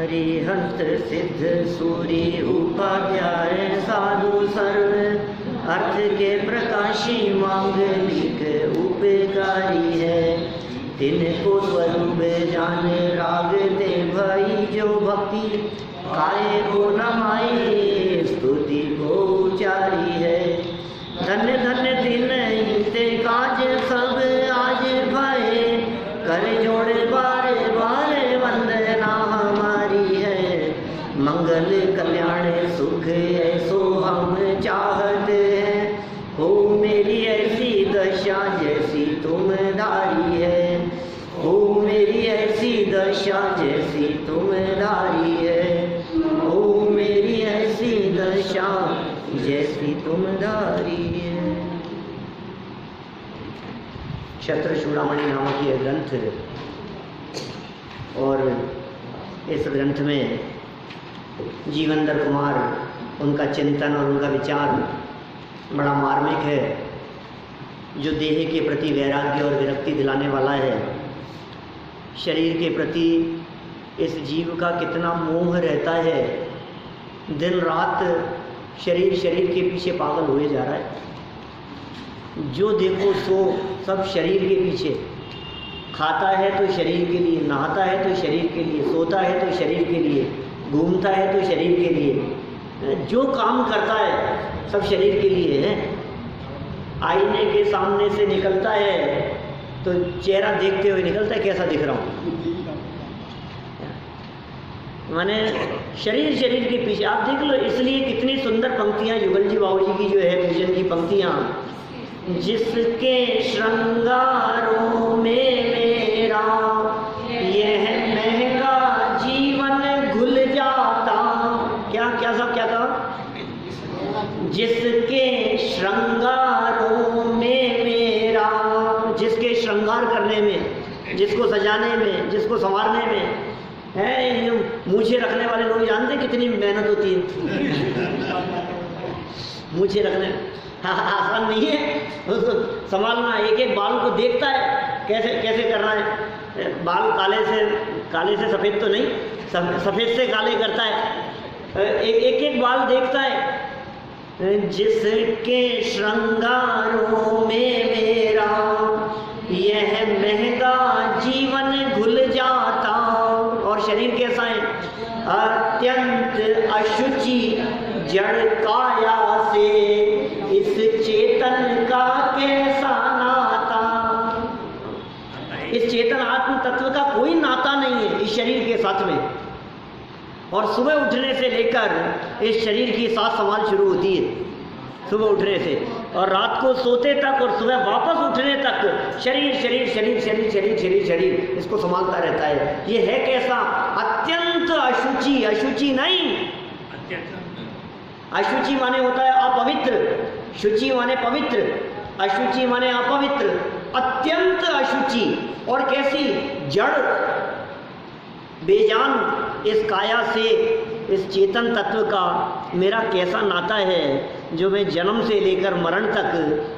हरिहंत सिद्ध सूरी उपाध्याय साधु सर्व अर्थ के प्रकाशी मांगलिक उपकारी है। तिनको स्वरूप जान राग दे भाई जो भक्ति काय को नमाए स्तुति को उचारी है। धन्य धन्य दिन ते काज सब आज भय कर जोड़े बार बार वंदना हमारी है। मंगल कल्याण सुख ऐसो हम चाहते हैं, हो मेरी ऐसी दशा जैसी तुम धारी है। हो मेरी ऐसी दशा जैसी तुम धारी है। हो मेरी ऐसी दशा जैसी तुम धारी है। क्षत्र चूड़ामणि नामक यह ग्रंथ, और इस ग्रंथ में जीवनधर कुमार उनका चिंतन और उनका विचार बड़ा मार्मिक है, जो देह के प्रति वैराग्य और विरक्ति दिलाने वाला है। शरीर के प्रति इस जीव का कितना मोह रहता है, दिन रात शरीर के पीछे पागल हुए जा रहा है। जो देखो सो सब शरीर के पीछे, खाता है तो शरीर के लिए, नहाता है तो शरीर के लिए, सोता है तो शरीर के लिए, घूमता है तो शरीर के लिए, जो काम करता है सब शरीर के लिए है। आईने के सामने से निकलता है तो चेहरा देखते हुए निकलता है कैसा दिख रहा हूँ, माने शरीर के पीछे। आप देख लो, इसलिए कितनी सुंदर पंक्तियां युगल जी बाबू जी की जो है पूजन की पंक्तियां, जिसके श्रृंगारों में मेरा यह महंगा जीवन घुल जाता। क्या सब क्या था? जिसके श्रृंगारों में मेरा, जिसके श्रृंगार करने में, जिसको सजाने में, जिसको संवारने में है। मूछे रखने वाले लोग जानते हैं कितनी मेहनत होती है मूछे रखने, आसान नहीं है उसको संभालना। एक एक बाल को देखता है कैसे कैसे करना है। बाल काले से सफ़ेद तो नहीं, सफ़ेद से काले करता है। एक एक बाल देखता है। जिसके श्रृंगारों में मेरा यह महंगा जीवन घुल जाता। और शरीर कैसा है? अत्यंत अशुचि जड़ काया से इस चेतन का कैसा नाता। इस चेतन आत्म तत्व का कोई नाता नहीं है इस शरीर के साथ में। और सुबह उठने से लेकर इस शरीर की साथ संभाल शुरू होती है, सुबह उठने से और रात को सोते तक और सुबह वापस उठने तक शरीर इसको संभालता रहता है। ये है कैसा? अत्यंत अशुचि। अशुचि नहीं, अशुचि माने होता है अपवित्र, शुचि माने पवित्र, अशुचि माने अपवित्र। अत्यंत अशुचि। और कैसी? जड़, बेजान। इस काया से, इस चेतन तत्व का मेरा कैसा नाता है, जो मैं जन्म से लेकर मरण तक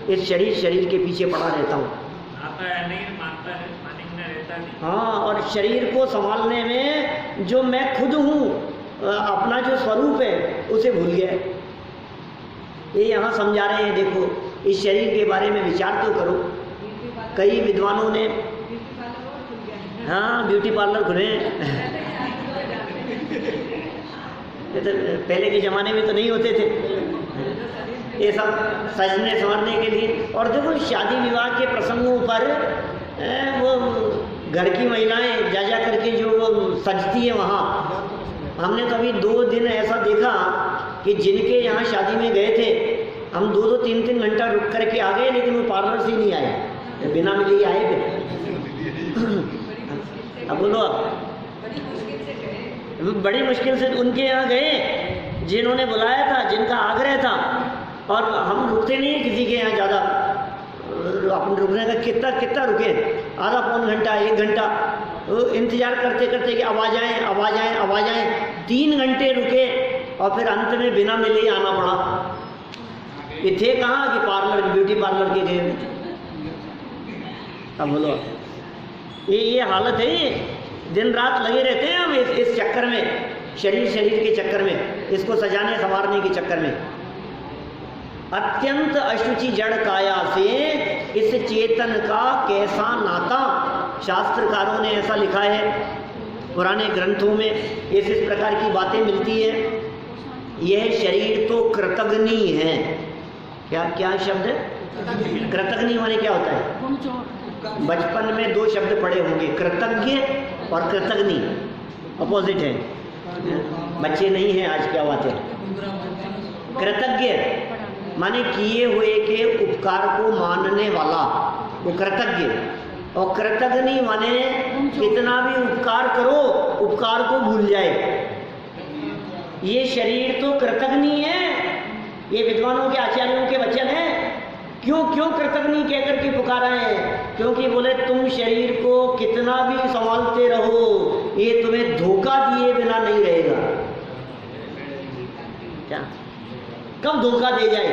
इस शरीर के पीछे पड़ा रहता हूँ। हाँ, और शरीर को संभालने में जो मैं खुद हूँ, अपना जो स्वरूप है उसे भूल गया। ये यहाँ समझा रहे हैं। देखो, इस शरीर के बारे में विचार तो करो। कई विद्वानों ने, हाँ, ब्यूटी पार्लर खुले हैं। ये तो पहले के ज़माने में तो नहीं होते थे ये सब सजने संवरने के लिए। और देखो, शादी विवाह के प्रसंगों पर वो घर की महिलाएं जा करके जो वो सजती है वहाँ, हमने तो अभी 2 दिन ऐसा देखा कि जिनके यहाँ शादी में गए थे, हम 2-2, 3-3 घंटा रुक करके आ गए, लेकिन वो पार्लर से नहीं आए, बिना मिले ही आए थे। अब बोलो, बड़ी मुश्किल से उनके यहाँ गए जिन्होंने बुलाया था, जिनका आग्रह था। और हम रुकते नहीं हैं किसी के यहाँ ज़्यादा, अपन रुकने का कितना रुके, आधा पौन घंटा, 1 घंटा इंतज़ार करते करते कि अब आ जाएं। 3 घंटे रुके और फिर अंत में बिना मिले ही आना पड़ा। ये थे कहाँ कि पार्लर, ब्यूटी पार्लर के गए। अब बोलो, ये हालत है। दिन रात लगे रहते हैं हम इस चक्कर में शरीर के चक्कर में, इसको सजाने संवारने के चक्कर में। अत्यंत अशुचि जड़ काया से इस चेतन का कैसा नाता, शास्त्रकारों ने ऐसा लिखा है, पुराने ग्रंथों में इस प्रकार की बातें मिलती है। यह शरीर तो कृतघ्नि है। क्या शब्द है? कृतघ्नि माने क्या होता है? बचपन में 2 शब्द पढ़े होंगे, कृतज्ञ और कृतघ्नि, अपोजिट है। बच्चे नहीं हैं आज, क्या बात है। कृतज्ञ माने किए हुए के उपकार को मानने वाला, वो कृतज्ञ। और कृतघ्नि माने कितना भी उपकार करो, उपकार को भूल जाए। ये शरीर तो कृतघ्नि है। ये विद्वानों के, आचार्यों के वचन हैं। क्यों कृतघ्नि कहकर के पुकारा है? क्योंकि बोले तुम शरीर को कितना भी संभालते रहो, ये तुम्हें धोखा दिए बिना नहीं रहेगा। क्या? कब धोखा दे जाए?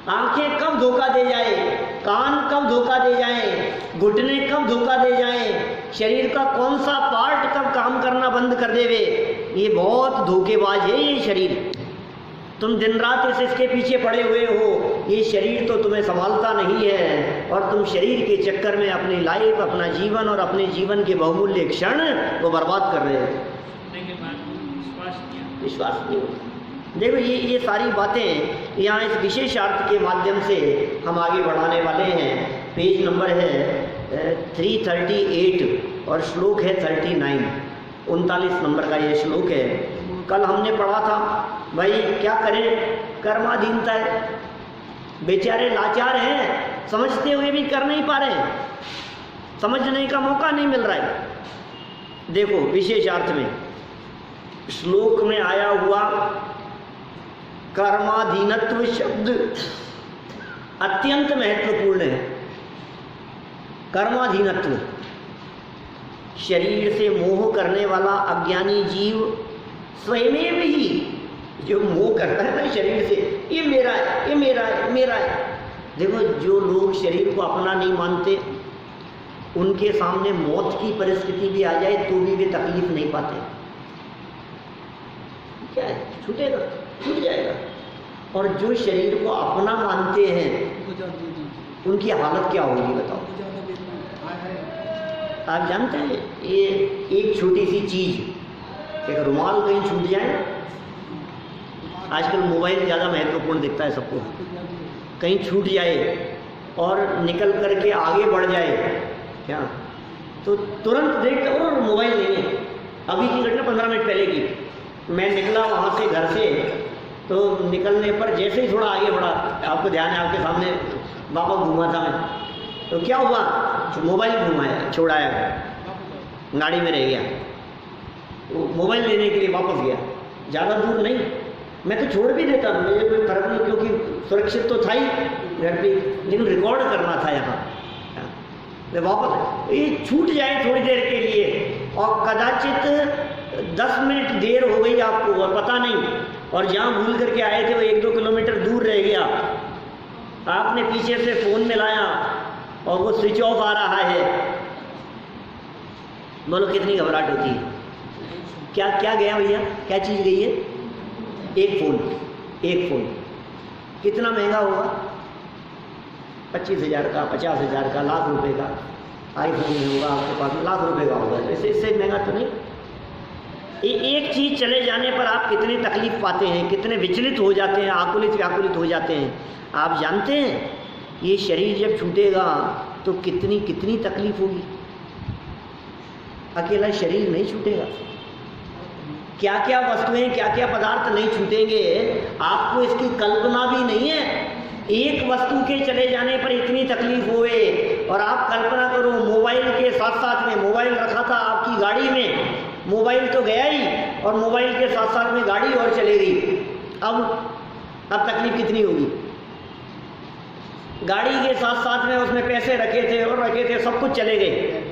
आंखें कब धोखा दे जाए? कान कब धोखा दे जाए? घुटने कब धोखा दे जाए? शरीर का कौन सा पार्ट कब काम करना बंद कर देवे? ये बहुत धोखेबाज है ये शरीर। तुम दिन रात इसके पीछे पड़े हुए हो, ये शरीर तो तुम्हें संभालता नहीं है, और तुम शरीर के चक्कर में अपनी लाइफ, अपना जीवन और अपने जीवन के बहुमूल्य क्षण को बर्बाद कर रहे हो। विश्वास नहीं होता। देखो ये सारी बातें यहाँ इस विशेषार्थ के माध्यम से हम आगे बढ़ाने वाले हैं। पेज नंबर है 338 और श्लोक है 39, 39 नंबर का ये श्लोक है। कल हमने पढ़ा था भाई क्या करें, कर्माधीनता है, बेचारे लाचार हैं, समझते हुए भी कर नहीं पा रहे हैं, समझने का मौका नहीं मिल रहा है। देखो विशेषार्थ में श्लोक में आया हुआ कर्माधीनत्व शब्द अत्यंत महत्वपूर्ण है। कर्माधीनत्व, शरीर से मोह करने वाला अज्ञानी जीव स्वयं ही जो मोह करता है ना शरीर से, ये मेरा है, ये मेरा है, मेरा है। देखो जो लोग शरीर को अपना नहीं मानते, उनके सामने मौत की परिस्थिति भी आ जाए तो भी वे तकलीफ नहीं पाते। क्या है? छूटेगा, छूट जाएगा। और जो शरीर को अपना मानते हैं उनकी हालत क्या होगी बताओ? आप जानते हैं ये एक छोटी सी चीज, एक रुमाल कहीं छूट जाए, आजकल मोबाइल ज़्यादा महत्वपूर्ण दिखता है सबको, कहीं छूट जाए और निकल करके आगे बढ़ जाए क्या, तो तुरंत देखते और मोबाइल नहीं है। अभी की घटना 15 मिनट पहले की, मैं निकला वहाँ से घर से, तो निकलने पर जैसे ही थोड़ा आगे बढ़ा, आपको ध्यान है आपके सामने बाबा घूमा था मैं, तो क्या हुआ, मोबाइल घुमाया, छोड़ाया, गाड़ी में रह गया, वो मोबाइल लेने के लिए वापस गया। ज़्यादा दूर नहीं, मैं तो छोड़ भी देता, मुझे कोई फर्क नहीं, क्योंकि सुरक्षित तो था ही घर पे, लेकिन रिकॉर्ड करना था यहाँ। वापस ये छूट जाए थोड़ी देर के लिए, और कदाचित 10 मिनट देर हो गई आपको और पता नहीं, और जहाँ भूल करके आए थे वो 1-2 किलोमीटर दूर रह गया, आपने पीछे से फ़ोन मिलाया और वो स्विच ऑफ आ रहा है, बोलो कितनी घबराहट होती है। क्या क्या गया भैया, क्या चीज़ गई है? एक फ़ोन कितना महंगा होगा? 25,000 का, 50,000 का, लाख रुपए का आईफोन में होगा आपके पास में, लाख रुपए का होगा, इससे महंगा तो नहीं। एक चीज़ चले जाने पर आप कितनी तकलीफ पाते हैं, कितने विचलित हो जाते हैं, आकुलित व्याकुलित हो जाते हैं। आप जानते हैं ये शरीर जब छूटेगा तो कितनी कितनी तकलीफ होगी। अकेला शरीर नहीं छूटेगा, क्या क्या वस्तुएं, क्या क्या पदार्थ नहीं छूटेंगे, आपको इसकी कल्पना भी नहीं है। एक वस्तु के चले जाने पर इतनी तकलीफ हुए, और आप कल्पना करो मोबाइल के साथ साथ में, मोबाइल रखा था आपकी गाड़ी में, मोबाइल तो गया ही, और मोबाइल के साथ साथ में गाड़ी और चले गई। अब तकलीफ कितनी होगी? गाड़ी के साथ साथ में उसमें पैसे रखे थे और रखे थे, सब कुछ चले गए,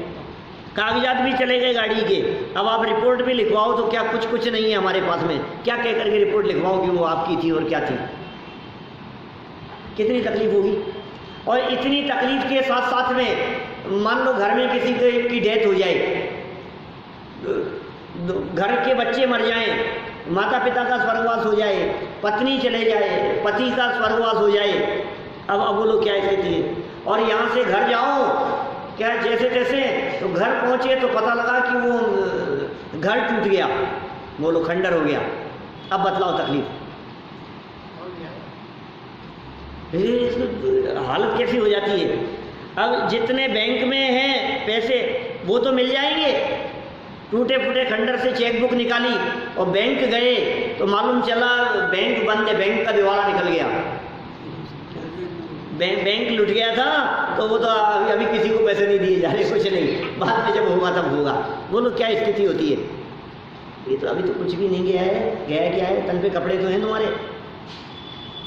कागजात भी चले गए गाड़ी के। अब आप रिपोर्ट भी लिखवाओ तो क्या कुछ नहीं है हमारे पास में, क्या कह करके रिपोर्ट लिखवाओ कि वो आपकी थी और क्या थी? कितनी तकलीफ होगी। और इतनी तकलीफ के साथ साथ में मान लो घर में किसी की डेथ हो जाए, घर के बच्चे मर जाएं, माता पिता का स्वर्गवास हो जाए, पत्नी चले जाए, पति का स्वर्गवास हो जाए, अब बोलो क्या स्थिति है। और यहाँ से घर जाओ क्या जैसे तैसे, तो घर पहुँचे तो पता लगा कि वो घर टूट गया, बोलो खंडर हो गया। अब बतलाओ तकलीफ, हालत कैसी हो जाती है। अब जितने बैंक में हैं पैसे वो तो मिल जाएंगे, टूटे फूटे खंडर से चेकबुक निकाली और बैंक गए तो मालूम चला बैंक बंद है, बैंक का दिवाला निकल गया, बैंक लुट गया था, तो वो तो अभी किसी को पैसे नहीं दिए जा रहे, कुछ नहीं, बाद में जब होगा तब होगा। बोलो क्या स्थिति होती है। ये तो अभी तो कुछ भी नहीं गया है, गया क्या है, तन पे कपड़े तो हैं तुम्हारे,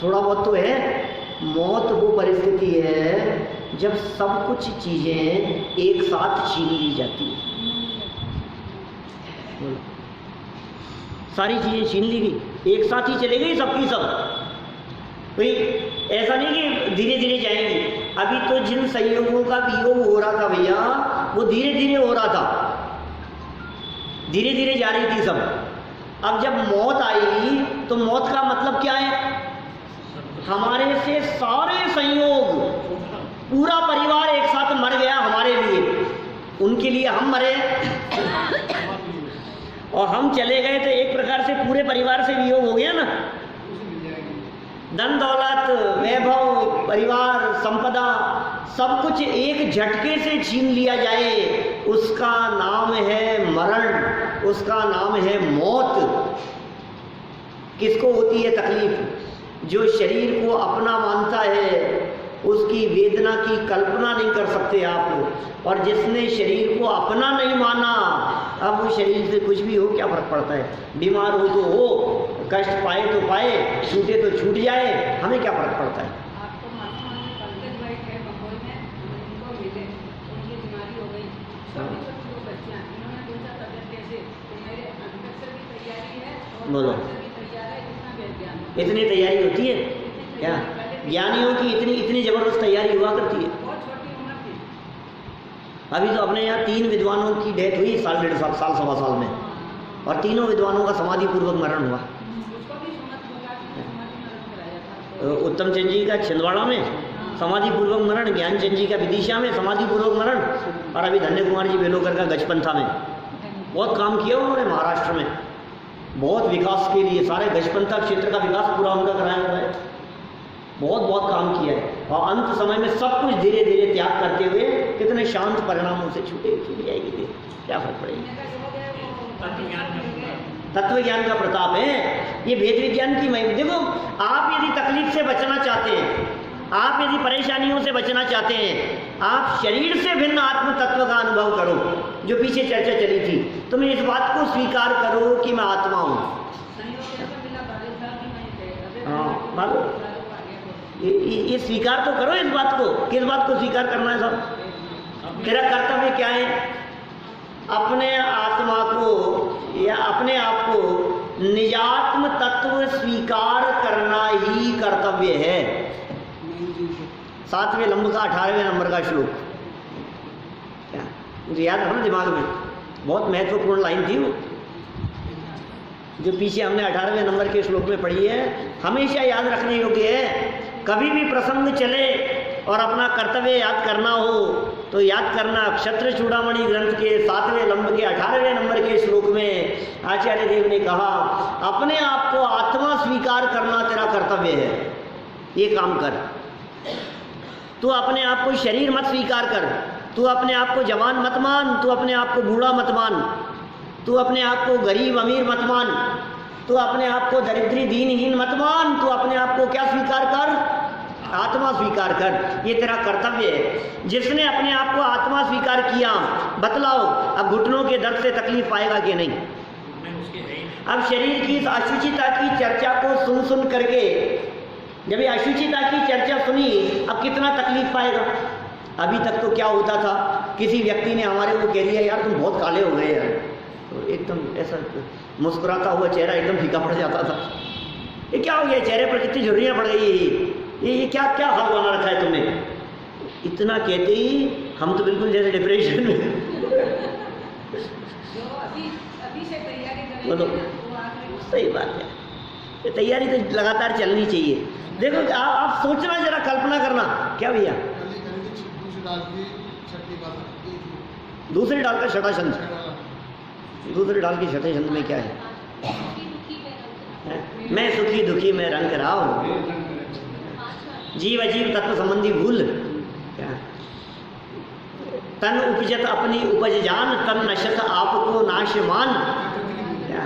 थोड़ा बहुत तो है। मौत वो परिस्थिति है जब सब कुछ चीजें एक साथ छीन ली जाती है। सारी चीजें छीन ली गई, एक साथ ही चले गई सबकी सब। भाई ऐसा नहीं कि धीरे धीरे जाएंगी। अभी तो जिन संयोगों का वियोग हो रहा था भैया, वो धीरे धीरे हो रहा था, धीरे धीरे जा रही थी सब। अब जब मौत आई तो मौत का मतलब क्या है, हमारे से सारे संयोग, पूरा परिवार एक साथ मर गया हमारे लिए, उनके लिए हम मरे और हम चले गए, तो एक प्रकार से पूरे परिवार से वियोग हो गया ना। धन दौलत, वैभव, परिवार, संपदा, सब कुछ एक झटके से छीन लिया जाए, उसका नाम है मरण, उसका नाम है मौत। किसको होती है तकलीफ? जो शरीर को अपना मानता है, उसकी वेदना की कल्पना नहीं कर सकते आप। और जिसने शरीर को अपना नहीं माना, अब वो शरीर से कुछ भी हो क्या फर्क पड़ता है, बीमार हो तो हो, कष्ट पाए तो पाए, छूटे तो छूट जाए, हमें क्या फर्क पड़ता है। बोलो इतनी तैयारी होती है क्या? ज्ञानियों की इतनी जबरदस्त तैयारी हुआ करती है। अभी तो अपने यहाँ 3 विद्वानों की डेथ हुई साल 1.5 साल सवा साल में, और तीनों विद्वानों का समाधि पूर्वक मरण हुआ। उत्तम चंद जी का छिंदवाड़ा में समाधि पूर्वक मरण, ज्ञान चंद जी का विदिशा में समाधि पूर्वक मरण, और अभी धन्य कुमार जी बेलोकर का गजपंथा में। बहुत काम किया उन्होंने महाराष्ट्र में, बहुत विकास के लिए, सारे गजपंथा क्षेत्र का विकास पूरा उनका कराया हुआ है, बहुत काम किया है। और अंत समय में सब कुछ धीरे धीरे त्याग करते हुए कितने शांत परिणामों से छूट जाएगी, क्या फर्क पड़ेगा। तत्व ज्ञान का प्रताप है, ये वेद विज्ञान की महिमा। देखो, आप यदि तकलीफ से बचना चाहते हैं, आप यदि परेशानियों से बचना चाहते हैं, आप शरीर से भिन्न आत्म तत्व का अनुभव करो, जो पीछे चर्चा चली थी। तुम इस बात को स्वीकार करो कि मैं आत्मा हूँ। हाँ, ये स्वीकार तो करो इस बात को। किस बात को स्वीकार करना है साहब? तेरा कर्तव्य क्या है? अपने आत्मा को या अपने आप को निजात्म तत्व स्वीकार करना ही कर्तव्य है। 7वें लंब का 18वें नंबर का श्लोक, क्या मुझे याद रखना दिमाग में, बहुत महत्वपूर्ण लाइन थी वो, जो पीछे हमने 18वें नंबर के श्लोक में पढ़ी है, हमेशा याद रखने योग्य है। कभी भी प्रसंग चले और अपना कर्तव्य याद करना हो तो याद करना। क्षत्र चूड़ामणि ग्रंथ के 7वें लंब के 18वें नंबर के श्लोक में आचार्य देव ने कहा, अपने आप को आत्मा स्वीकार करना तेरा कर्तव्य है, ये काम कर। तू अपने आप को शरीर मत स्वीकार कर, तू अपने आप को जवान मत मान, तू अपने आप को बूढ़ा मत मान, तू अपने आप को गरीब अमीर मत मान, तू अपने आप को दरिद्री दीनहीन मत मान, तू अपने आप को क्या स्वीकार कर? आत्मा स्वीकार कर, ये तेरा कर्तव्य है। जिसने अपने आप को आत्मा स्वीकार किया, बतलाओ अब घुटनों के दर्द से तकलीफ पाएगा कि नहीं? अब शरीर की इस अशुचिता की चर्चा को सुन सुन करके, जब ये अशुचिता की चर्चा सुनी, अब कितना तकलीफ पाएगा? अभी तक तो क्या होता था, किसी व्यक्ति ने हमारे को कह दिया, यार तुम बहुत काले हो गए यार, तो एकदम ऐसा मुस्कुराता हुआ चेहरा एकदम फीका पड़ जाता था। ये क्या हो गया, चेहरे पर कितनी झुर्रियाँ पड़ गई, ये क्या क्या हाल बना रखा है तुमने? इतना कहते ही हम तो बिल्कुल जैसे डिप्रेशन में। अभी बोलो, सही बात है। ये तैयारी तो लगातार चलनी चाहिए। देखो आप सोचना, जरा कल्पना करना। क्या भैया? दूसरी डाल का छठा छंद, दूसरी डाल की छठे छंद में क्या है? मैं सुखी दुखी में रंग राव, जीव अजीव तत्व संबंधी भूल। क्या? तन उपजत अपनी उपज जान, तन नशत आपको नाश मान। क्या?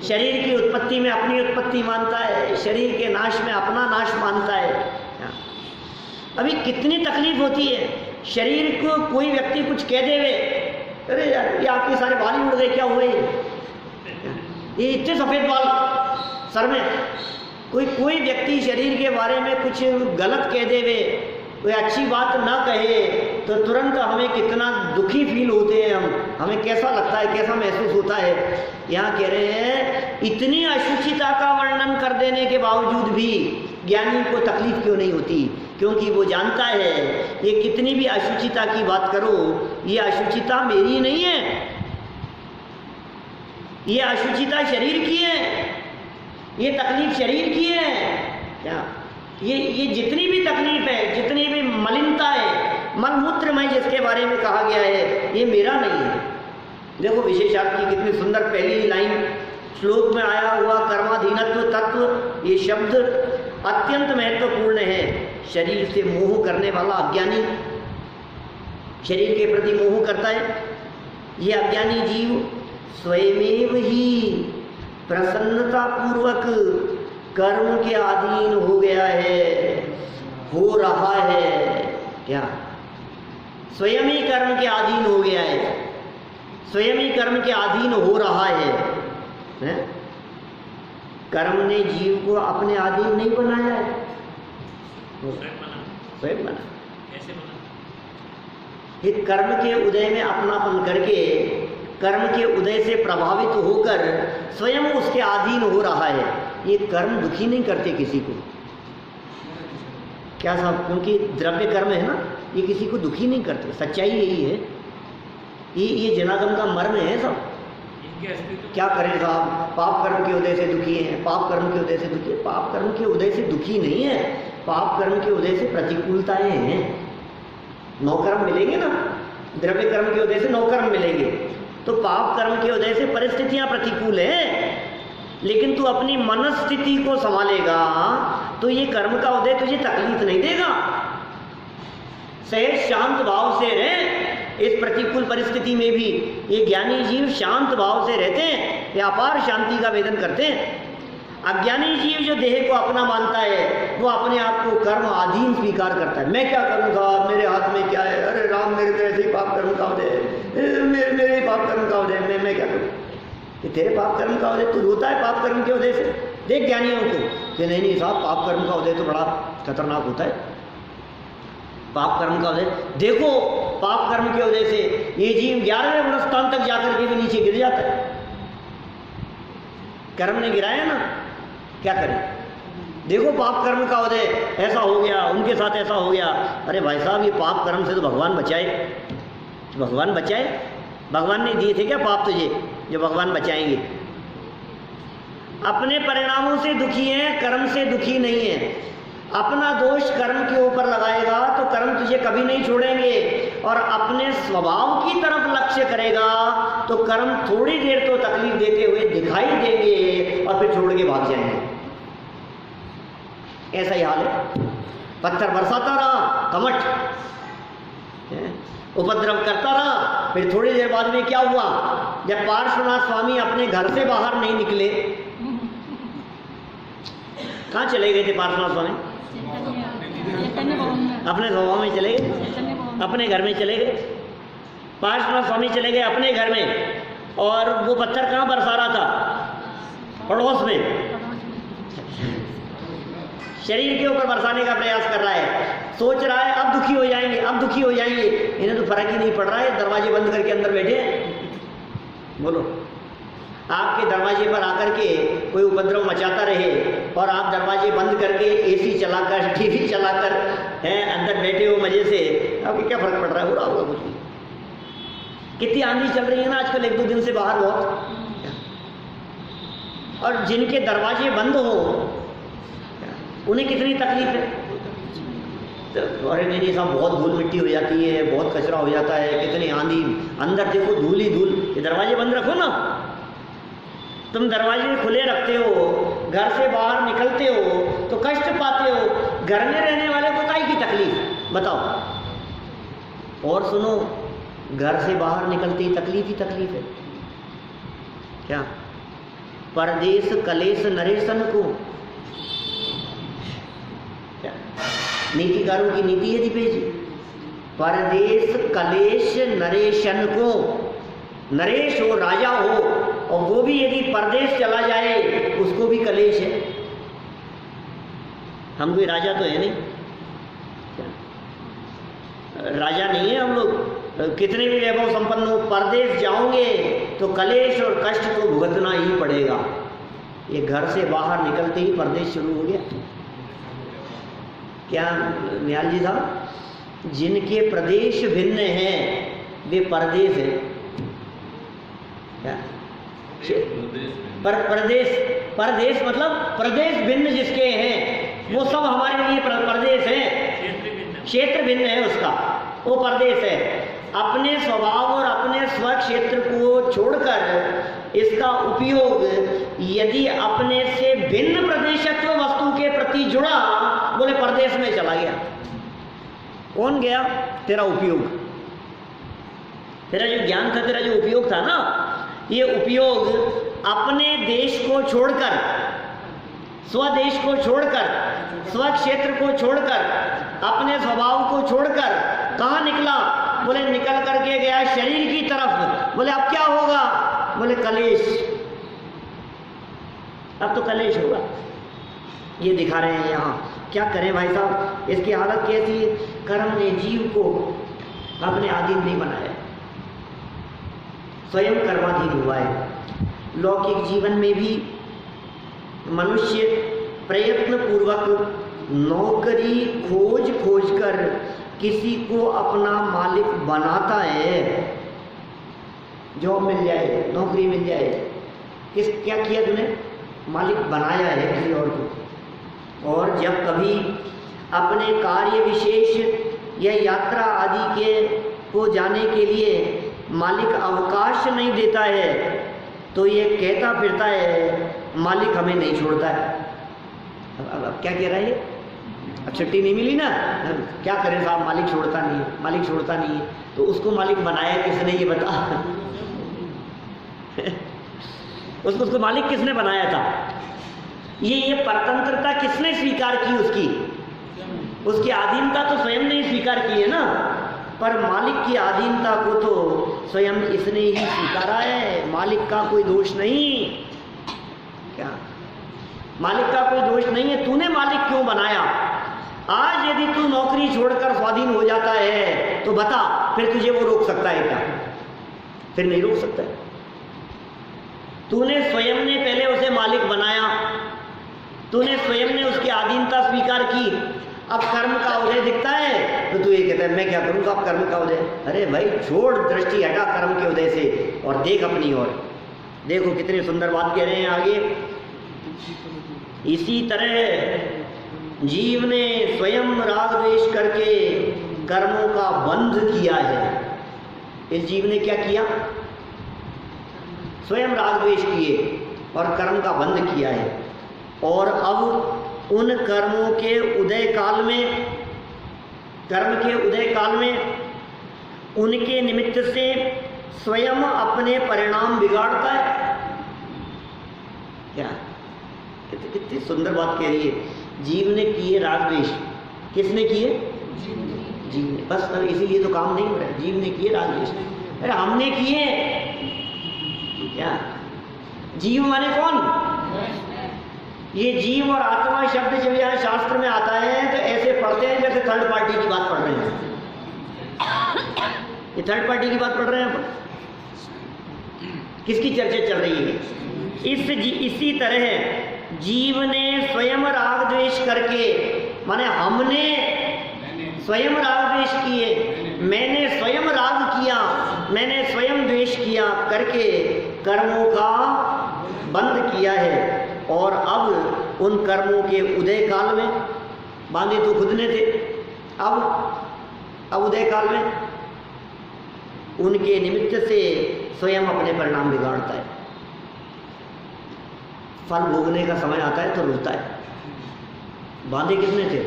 शरीर की उत्पत्ति में अपनी उत्पत्ति मानता है, शरीर के नाश में अपना नाश मानता है। क्या? अभी कितनी तकलीफ होती है, शरीर को कोई व्यक्ति कुछ कह देवे, अरे यार ये आपके सारे बाल ही उड़ गए, क्या हुए ये इतने सफ़ेद बाल सर में। कोई व्यक्ति शरीर के बारे में कुछ गलत कह देवे, कोई अच्छी बात ना कहे, तो तुरंत हमें कितना दुखी फील होते हैं हमें कैसा लगता है, कैसा महसूस होता है। यहाँ कह रहे हैं इतनी अशुचिता का वर्णन कर देने के बावजूद भी ज्ञानी को तकलीफ क्यों नहीं होती, क्योंकि वो जानता है ये कितनी भी अशुचिता की बात करो, ये अशुचिता मेरी नहीं है, ये अशुचिता शरीर की है, ये तकलीफ शरीर की है। क्या? ये जितनी भी तकलीफ है, जितनी भी मलिनता है, मलमूत्रमय जिसके बारे में कहा गया है, ये मेरा नहीं है। देखो विशेषार्थ की कितनी सुंदर पहली लाइन श्लोक में आया हुआ कर्माधीनत्व तत्व, ये शब्द अत्यंत महत्वपूर्ण है। शरीर से मोह करने वाला अज्ञानी, शरीर के प्रति मोह करता है, ये अज्ञानी जीव स्वयमेव ही प्रसन्नता पूर्वक कर्म के अधीन हो गया है, हो रहा है। क्या? स्वयं ही कर्म के अधीन हो गया है, स्वयं ही कर्म के अधीन हो रहा है? कर्म ने जीव को अपने अधीन नहीं बनाया है, स्वयं बना। कैसे बना? ये कर्म के उदय में अपनापन करके, कर्म के उदय से प्रभावित होकर स्वयं उसके अधीन हो रहा है। ये कर्म दुखी नहीं करते किसी को। क्या साहब? क्योंकि द्रव्य कर्म है ना, ये किसी को दुखी नहीं करते। सच्चाई यही है, ये जनागम का मर्म है सब। क्या करें साहब, पाप कर्म के उदय से दुखी हैं, पाप कर्म के उदय से दुखी है। पाप कर्म के उदय से दुखी नहीं है, पाप कर्म के उदय से प्रतिकूलताएं हैं। नौकर्म मिलेंगे ना, द्रव्य कर्म के उदय से नौकर्म मिलेंगे, तो पाप कर्म के उदय से परिस्थितियां प्रतिकूल हैं। लेकिन तू अपनी मनस्थिति को संभालेगा तो ये कर्म का उदय तुझे तकलीफ नहीं देगा। सहज शांत भाव से रहे इस प्रतिकूल परिस्थिति में भी। ये ज्ञानी जीव शांत भाव से रहते हैं, ये अपार शांति का वेदन करते हैं। अज्ञानी जीव जो देह को अपना मानता है, वो अपने आप को कर्म अधीन स्वीकार करता है। मैं क्या करूँ साहब, मेरे हाथ में क्या है, अरे राम मेरे तो ऐसे ही पाप कर्म का उदय, मेरे पाप कर्म का उदय, मैं क्या करूँ? कि तेरे पाप कर्म का उदय, तू रोता है पाप कर्म के उदय से? देख ज्ञानियों को कि नहीं साहब, पाप कर्म का उदय तो बड़ा खतरनाक होता है। पाप कर्म का उदय देखो, पाप कर्म के उदय से ये जीव 11वें गुणस्थान तक जाकर के भी नीचे गिर जाता है। कर्म ने गिराया ना, क्या करें? देखो पाप कर्म का उदय ऐसा हो गया, उनके साथ ऐसा हो गया। अरे भाई साहब, ये पाप कर्म से तो भगवान बचाए, भगवान बचाए। भगवान ने दिए थे क्या पाप तुझे जो भगवान बचाएंगे? अपने परिणामों से दुखी है, कर्म से दुखी नहीं है। अपना दोष कर्म के ऊपर लगाएगा तो कर्म तुझे कभी नहीं छोड़ेंगे, और अपने स्वभाव की तरफ लक्ष्य करेगा तो कर्म थोड़ी देर तो तकलीफ देते हुए दिखाई देंगे और फिर छोड़ के भाग जाएंगे। ऐसा ही हाल है। पत्थर बरसाता रहा, कमठ उपद्रव करता रहा, फिर थोड़ी देर बाद में क्या हुआ? जब पार्श्वनाथ स्वामी अपने घर से बाहर नहीं निकले, कहाँ चले गए थे पार्श्वनाथ स्वामी? अपने स्वभाव में चले गए, अपने घर में चले गए। पार्श्वनाथ स्वामी चले गए अपने घर में, और वो पत्थर कहाँ बरसा रहा था? पड़ोस में, शरीर के ऊपर बरसाने का प्रयास कर रहा है। सोच रहा है अब दुखी हो जाएंगे, अब दुखी हो जाएंगे। इन्हें तो फर्क ही नहीं पड़ रहा है, दरवाजे बंद करके अंदर बैठे। बोलो, आपके दरवाजे पर आकर के कोई उपद्रव मचाता रहे और आप दरवाजे बंद करके एसी चलाकर, टीवी चलाकर हैं अंदर बैठे हो मजे से, आपको क्या फर्क पड़ रहा है? हो रहा होगा कुछ नहीं। कितनी आंधी चल रही है ना आजकल, 1-2 दिन से बाहर बहुत। और जिनके दरवाजे बंद हो उन्हें कितनी तकलीफ है। तो अरे नहीं साहब बहुत धूल मिट्टी हो जाती है, बहुत कचरा हो जाता है, कितनी आंधी, अंदर देखो धूल ही धूल। ये दरवाजे बंद रखो ना, तुम दरवाजे खुले रखते हो, घर से बाहर निकलते हो तो कष्ट पाते हो, घर में रहने वाले को काहे की तकलीफ बताओ। और सुनो, घर से बाहर निकलते ही तकलीफ है क्या? परदेश कलेश नरेशन को, क्या नीतिकारों की नीति है दीपेश जी, परदेश कलेश नरेशन को। नरेश हो, राजा हो, और वो भी यदि परदेश चला जाए उसको भी कलेश है। हम कोई राजा तो है नहीं, राजा नहीं है हम लोग, कितने भी वैभव संपन्न हो, परदेश जाओगे तो कलेश और कष्ट तो भुगतना ही पड़ेगा। ये घर से बाहर निकलते ही परदेश शुरू हो गया। क्या निहाल जी साहब, जिनके प्रदेश भिन्न हैं वे परदेश है क्या? परदेश मतलब प्रदेश भिन्न जिसके हैं वो सब हमारे लिए परदेश है, क्षेत्र भिन्न है उसका, वो परदेश है। अपने स्वभाव और अपने स्व क्षेत्र को छोड़कर इसका उपयोग यदि अपने से भिन्न प्रदेशत्व वस्तु के प्रति जुड़ा, बोले परदेश में चला गया। कौन गया? तेरा उपयोग, तेरा जो ज्ञान था, तेरा जो उपयोग था ना, ये उपयोग अपने देश को छोड़कर, स्वदेश को छोड़कर, स्व क्षेत्र को छोड़कर, अपने स्वभाव को छोड़कर कहाँ निकला? बोले निकल करके गया शरीर की तरफ। बोले अब क्या होगा? बोले कलेश, अब तो कलेश होगा। ये दिखा रहे हैं यहाँ। क्या करें भाई साहब, इसकी हालत कैसी है? कर्म ने जीव को अपने अधीन नहीं बनाया, स्वयं कर्माधीन हुआ है। लौकिक जीवन में भी मनुष्य प्रयत्न पूर्वक नौकरी खोज कर किसी को अपना मालिक बनाता है। जॉब मिल जाए, नौकरी मिल जाए, क्या किया तूने? मालिक बनाया है किसी और को। और जब कभी अपने कार्य विशेष या यात्रा आदि के को जाने के लिए मालिक अवकाश नहीं देता है तो ये कहता फिरता है मालिक हमें नहीं छोड़ता है। अब क्या कह रहा है? अब छुट्टी नहीं मिली ना, क्या करें साहब, मालिक छोड़ता नहीं है, मालिक छोड़ता नहीं है। तो उसको मालिक बनाया किसने ये बता? उसको मालिक किसने बनाया था? ये परतंत्रता किसने स्वीकार की? उसकी अधीनता तो स्वयं ने स्वीकार की है ना, पर मालिक की अधीनता को तो स्वयं इसने ही स्वीकारा है। मालिक का कोई दोष नहीं, क्या मालिक का कोई दोष नहीं है। तूने मालिक क्यों बनाया? आज यदि तू नौकरी छोड़कर स्वाधीन हो जाता है तो बता, फिर तुझे वो रोक सकता है क्या? फिर नहीं रोक सकता है। तूने स्वयं ने पहले उसे मालिक बनाया, तूने स्वयं ने उसकी अधीनता स्वीकार की। अब कर्म का उदय दिखता है तो तू ये कहता है मैं क्या करूँ? अब कर्म का उदय, अरे भाई छोड़, दृष्टि हटा कर्म के उदय से और देख अपनी ओर। देखो कितनी सुंदर बात कह रहे हैं आगे। इसी तरह जीव ने स्वयं राग द्वेष करके कर्मों का बंध किया है। इस जीव ने क्या किया? स्वयं राग द्वेष किए और कर्म का बंध किया है। और अब उन कर्मों के उदय काल में, कर्म के उदय काल में उनके निमित्त से स्वयं अपने परिणाम बिगाड़ता है। क्या कितनी सुंदर बात कह रही है। जीव ने किए राग द्वेष, किसने किए? जीव ने। बस इसीलिए तो काम नहीं हो रहा है। जीव ने किए राग द्वेष, अरे हमने किए क्या? जीव माने कौन? ये जीव और आत्मा शब्द जब यहाँ शास्त्र में आता है तो ऐसे पढ़ते हैं जैसे थर्ड पार्टी की बात पढ़ रहे हैं। ये थर्ड पार्टी की बात पढ़ रहे हैं अपन। किसकी चर्चा चल रही है? इसी तरह जीव ने स्वयं राग द्वेष करके, माने हमने स्वयं राग द्वेष किए, मैंने स्वयं राग किया, मैंने स्वयं द्वेष किया करके कर्मों का बंध किया है। और अब उन कर्मों के उदय काल में, बांधे तो खुद ने थे, अब उदय काल में उनके निमित्त से स्वयं अपने परिणाम बिगाड़ता है। फल भोगने का समय आता है तो रोता है। बांधे कितने थे?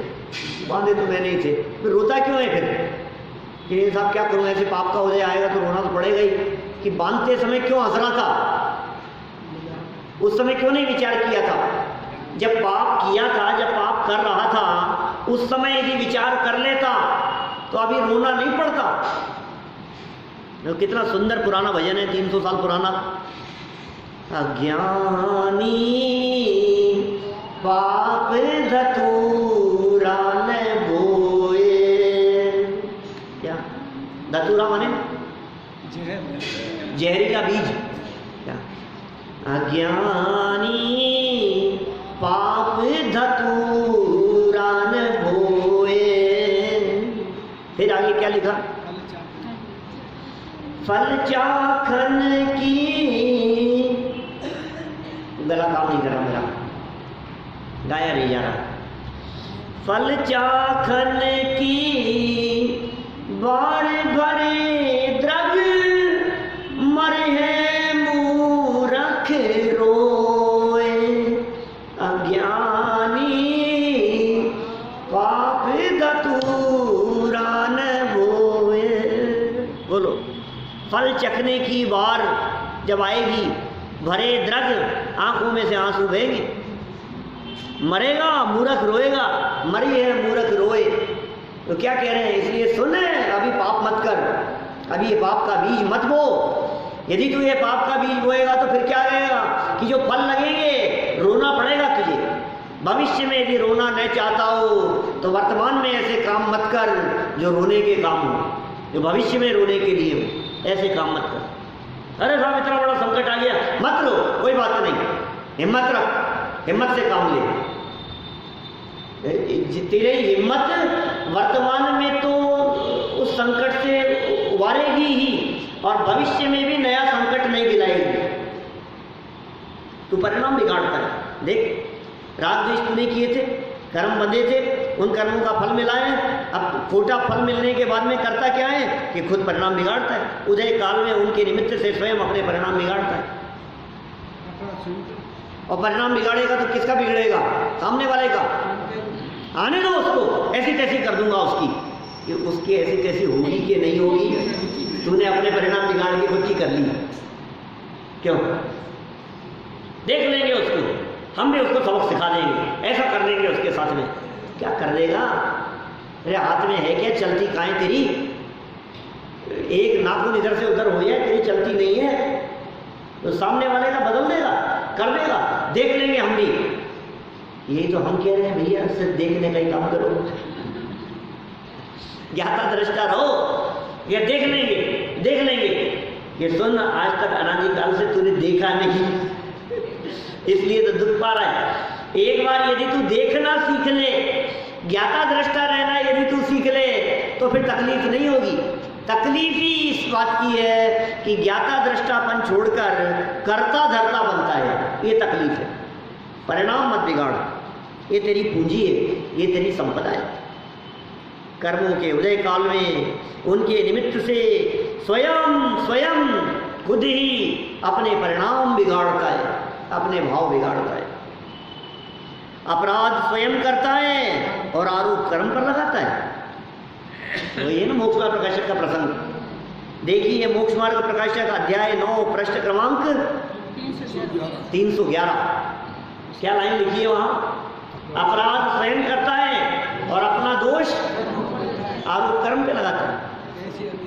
बांधे तो मैं नहीं थे, फिर रोता क्यों है फिर कि साहब क्या करूं, ऐसे पाप का उदय आएगा तो रोना तो पड़ेगा ही। कि बांधते समय क्यों हंस रहा था? उस समय क्यों नहीं विचार किया था? जब पाप किया था, जब पाप कर रहा था, उस समय यदि विचार कर लेता तो अभी रोना नहीं पड़ता। तो कितना सुंदर पुराना भजन है, 300 साल पुराना। अज्ञानी पाप धतूरा न बोए। क्या धतूरा माने? जहरीला बीज। क्या? अज्ञानी पाप धतूरा न बोए। फिर आगे क्या लिखा? फल चाखन की, गला काम नहीं कर रहा मेरा, गाया नहीं जा रहा। फल चाखन की बाण भरे द्रग, मरे है मूरख रोए। अज्ञानी पाप धतूरा न बोए। बोलो, फल चखने की बार जब आएगी, भरे द्रग, आंखों में से आंसू बहेंगे, मरेगा मूर्ख रोएगा, मरी है मूर्ख रोए। तो क्या कह रहे हैं? इसलिए सुन, अभी पाप मत कर, अभी ये पाप का बीज मत बो। यदि तू ये पाप का बीज बोएगा तो फिर क्या रहेगा कि जो फल लगेंगे, रोना पड़ेगा तुझे। भविष्य में यदि रोना नहीं चाहता हो तो वर्तमान में ऐसे काम मत कर जो रोने के काम हो, जो भविष्य में रोने के लिए हो। ऐसे काम मत कर। अरे साहब इतना बड़ा संकट आ गया, मत रो, कोई बात नहीं, हिम्मत रख, हिम्मत से काम ले। तेरी हिम्मत वर्तमान में तो उस संकट से उबारेगी ही, और भविष्य में भी नया संकट नहीं दिलाएगी। तू परिणाम बिगाड़ता है। देख, राग द्वेष तूने किए थे, कर्म बंधे थे, उन कर्मों का फल मिला है। अब खोटा फल मिलने के बाद में करता क्या है कि खुद परिणाम बिगाड़ता है। उदय काल में उनके निमित्त से स्वयं अपने परिणाम बिगाड़ता है। और परिणाम बिगाड़ेगा तो किसका बिगड़ेगा? सामने वाले का। आने दो उसको, ऐसी तैसी कर दूंगा उसकी, कि उसकी ऐसी तैसी होगी कि नहीं होगी। तूने अपने परिणाम बिगाड़ के खुद की कर ली, क्यों? देख लेंगे उसको, हम भी उसको सबक सिखा देंगे, ऐसा कर लेंगे उसके साथ में। क्या कर देगा? अरे हाथ में है क्या? चलती काएं तेरी? एक नाखून इधर से उधर हो जाए, तेरी चलती नहीं है, तो सामने वाले का बदल देगा, कर देगा। देख लेंगे हम भी। यही तो हम कह रहे हैं भैया, सिर्फ देखने का ही काम करो, ज्ञाता दृष्टा रहो, ये देख लेंगे, देख लेंगे। ये सुन, आज तक अनादिकाल से तूने देखा नहीं, इसलिए तो दुख पा रहा है। एक बार यदि तू देखना सीख ले, ज्ञाता दृष्टा रहना यदि तू सीख ले, तो फिर तकलीफ नहीं होगी। तकलीफ ही इस बात की है कि ज्ञाता दृष्टापन छोड़कर कर्ता धर्ता बनता है, ये तकलीफ है। परिणाम मत बिगाड़, ये तेरी पूंजी है, ये तेरी संपदा है। कर्मों के उदय काल में उनके निमित्त से स्वयं खुद ही अपने परिणाम बिगाड़ता है, अपने भाव बिगाड़ता है। अपराध स्वयं करता है और आरोप कर्म पर लगाता है। तो ये ना मोक्ष मार्ग प्रकाशक का प्रसंग देखिए, मोक्ष मार्ग प्रकाशक अध्याय 9 पृष्ठ क्रमांक 311। क्या लाइन लिखी है वहां? अपराध स्वयं करता है और अपना दोष आरोप कर्म पे लगाता है।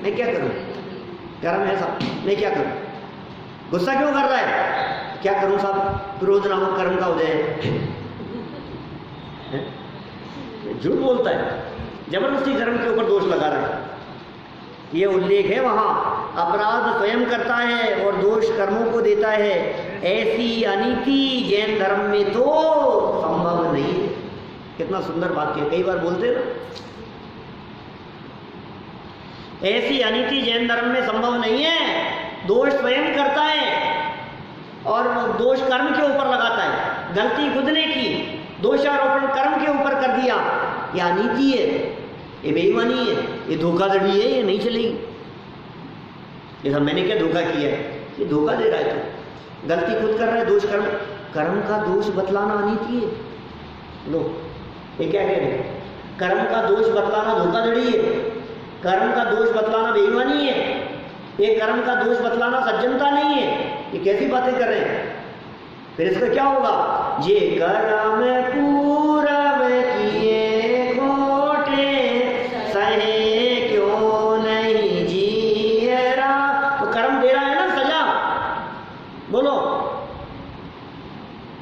मैं क्या करूं? कर्म है साहब, मैं क्या करूं? गुस्सा क्यों कर रहा है? क्या करूं साहब, क्रोध नामक कर्म का उदय है। झूठ बोलता है, जबरदस्ती कर्म के ऊपर दोष लगा रहा है। ये उल्लेख है वहां, अपराध स्वयं करता है और दोष कर्मों को देता है। ऐसी अनीति जैन धर्म में तो संभव नहीं है। कितना सुंदर वाक्य, कई बार बोलते ना, ऐसी अनीति जैन धर्म में संभव नहीं है। दोष स्वयं करता है और दोष कर्म के ऊपर लगाता है। गलती खुद ने की, दोषारोपण कर्म के ऊपर कर दिया, ये अनीति है, ये बेईमानी है, ये धोखाधड़ी है, ये नहीं चलेगी। ये सब मैंने क्या धोखा किया है, ये धोखा दे रहा है, तो गलती खुद कर रहा है, दोष कर्म, कर्म का दोष बतलाना अनीति है। लो ये क्या कह रहे हैं, कर्म का दोष बतलाना धोखाधड़ी है, कर्म का दोष बतलाना बेईमानी है, ये कर्म का दोष बतलाना सज्जनता नहीं है। ये कैसी बातें कर रहे हैं? फिर इसका क्या होगा, ये कर्म पूरब किए खोटे सहे क्यों नहीं जीरा। तो कर्म दे रहा है ना सजा। बोलो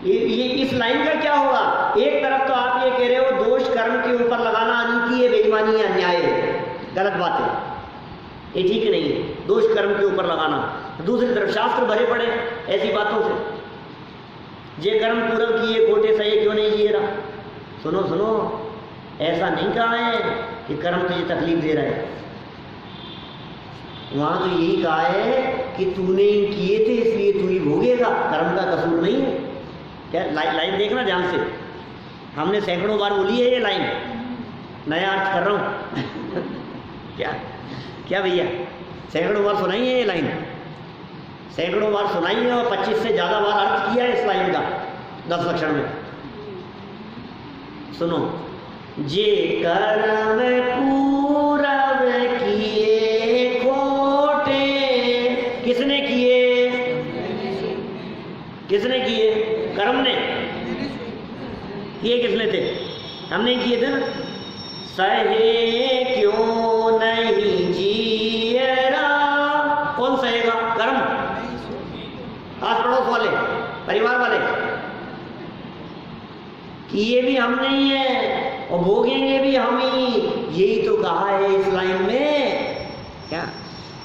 ये इस लाइन का क्या होगा? एक तरफ तो आप ये कह रहे हो दोष कर्म के ऊपर लगाना अनीति है, बेईमानी है, अन्याय है, गलत बात है, ये ठीक नहीं है दोष कर्म के ऊपर लगाना। दूसरी तरफ शास्त्र भरे पड़े ऐसी बातों से, जे कर्म पूरब किए खोटे सहे क्यों नहीं जिए रहा। सुनो सुनो, ऐसा नहीं कहा है कि कर्म तुझे तकलीफ दे रहा है, वहां तो यही कहा है कि तूने किए थे इसलिए तू ही भोगेगा, कर्म का कसूर नहीं है। क्या लाइन देखना ध्यान से, हमने सैकड़ों बार बोली है ये लाइन, नया अर्थ कर रहा हूं क्या क्या भैया, सैकड़ों बार सुनाई है ये लाइन, सैकड़ों बार सुनाई है और 25 से ज़्यादा बार अर्थ किया है इस लाइन का 10 लक्षण में। सुनो, जे कर्म पूरब किए खोटे, किसने किए? किसने किए? कर्म ने किए। किसने थे? हमने किए थे ना। सहे क्यों नहीं जीरा, कौन सहेगा? कर्म, आस पड़ोस वाले, परिवार वाले। किए भी हमने ही है और भोगेंगे भी हम ही, यही तो कहा है इस लाइन में। क्या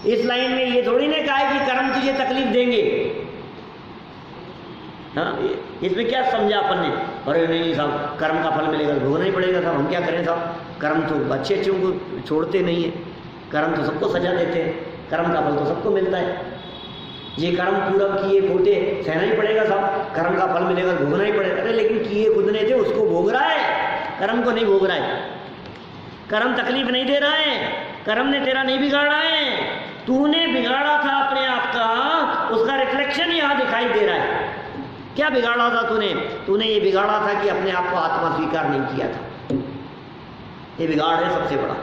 इस लाइन में ये थोड़ी ना कहा है कि कर्म तुझे तकलीफ देंगे। हाँ, इसमें क्या समझा अपन ने? अरे नहीं साहब, कर्म का फल मिलेगा, भोगना ही पड़ेगा साहब, हम क्या करें साहब, कर्म तो अच्छे अच्छों को छोड़ते नहीं है, कर्म तो सबको सजा देते हैं, कर्म का फल तो सबको मिलता है। ये कर्म पूरब किए खोटे सहना ही पड़ेगा साहब, कर्म का फल मिलेगा, भोगना ही पड़ेगा। अरे लेकिन किए खुद ने थे, उसको भोग रहा है, कर्म को नहीं भोग रहा है। कर्म तकलीफ नहीं दे रहा है, कर्म ने तेरा नहीं बिगाड़ा है, तूने बिगाड़ा था अपने आप का, उसका रिफ्लेक्शन यहाँ दिखाई दे रहा है। क्या बिगाड़ा था तूने? तूने ये बिगाड़ा था कि अपने आप को आत्मा स्वीकार नहीं किया था। ये बिगाड़ है सबसे बड़ा,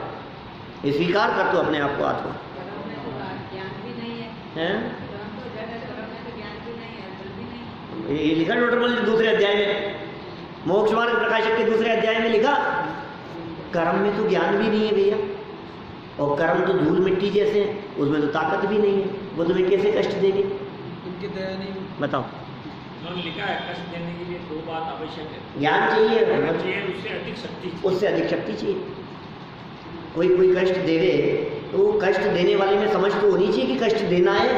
ये स्वीकार कर तू अपने आप को आत्मा। ये लिखा नोटबल दूसरे अध्याय में, मोक्ष मार्ग प्रकाशक के दूसरे अध्याय में लिखा, कर्म में तो ज्ञान भी नहीं है भैया, और कर्म तो धूल मिट्टी जैसे हैं, उसमें तो ताकत भी नहीं है, वो तुम्हें कैसे कष्ट देंगे? उनकी दया नहीं। बताओ, लिखा है कष्ट देने के लिए 2 बात आवश्यक है, ज्ञान चाहिए, उससे अधिक शक्ति, उससे अधिक शक्ति चाहिए। कोई कष्ट देवे तो कष्ट देने वाले में समझ तो होनी चाहिए कि कष्ट देना है,